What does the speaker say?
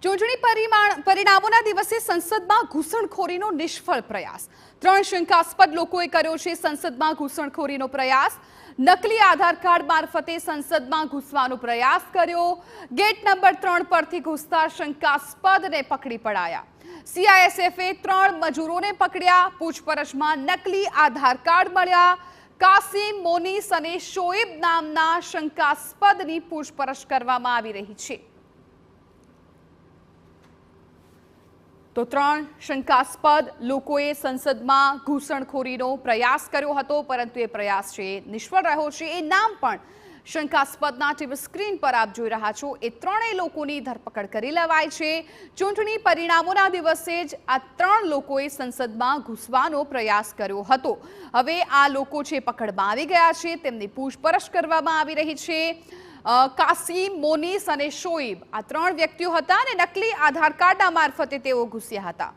ચૂંટણી પરિણામોના દિવસે સંસદમાં ઘૂસણખોરીનો નિષ્ફળ પ્રયાસ। 3 શંકાસ્પદ લોકોએ કર્યો છે સંસદમાં ઘૂસણખોરીનો પ્રયાસ। નકલી આધાર કાર્ડ મારફતે સંસદમાં ઘૂસવાનો પ્રયાસ કર્યો। ગેટ નંબર 3 પરથી ઘૂસતા શંકાસ્પદને પકડી પડાયા। સીઆઈએસએફે 3 મજૂરોને પકડ્યા। પૂછપરછમાં નકલી આધાર કાર્ડ મળ્યા। કાસિમ, મોનીસ અને શોએબ નામના શંકાસ્પદની પૂછપરછ કરવામાં આવી રહી છે। તો 3 શંકાસ્પદ લોકોએ સંસદમાં ઘૂસણખોરીનો પ્રયાસ કર્યો હતો, પરંતુ એ પ્રયાસ છે નિષ્ફળ રહ્યો છે। એ નામ પણ શંકાસ્પદના ટીવી સ્ક્રીન પર આપ જોઈ રહ્યા છો। એ 3 લોકોની ધરપકડ કરી લેવાઈ છે। ચૂંટણી પરિણામોના દિવસે જ આ 3 લોકોએ સંસદમાં ઘૂસવાનો પ્રયાસ કર્યો હતો। હવે આ લોકો છે પકડમાં આવી ગયા છે, તેમની પૂછપરછ કરવામાં આવી રહી છે। કાસિમ, મોનીસ અને શોએબ આ 3 વ્યક્તિઓ હતા અને નકલી આધાર કાર્ડના મારફતે તેઓ ઘૂસ્યા હતા।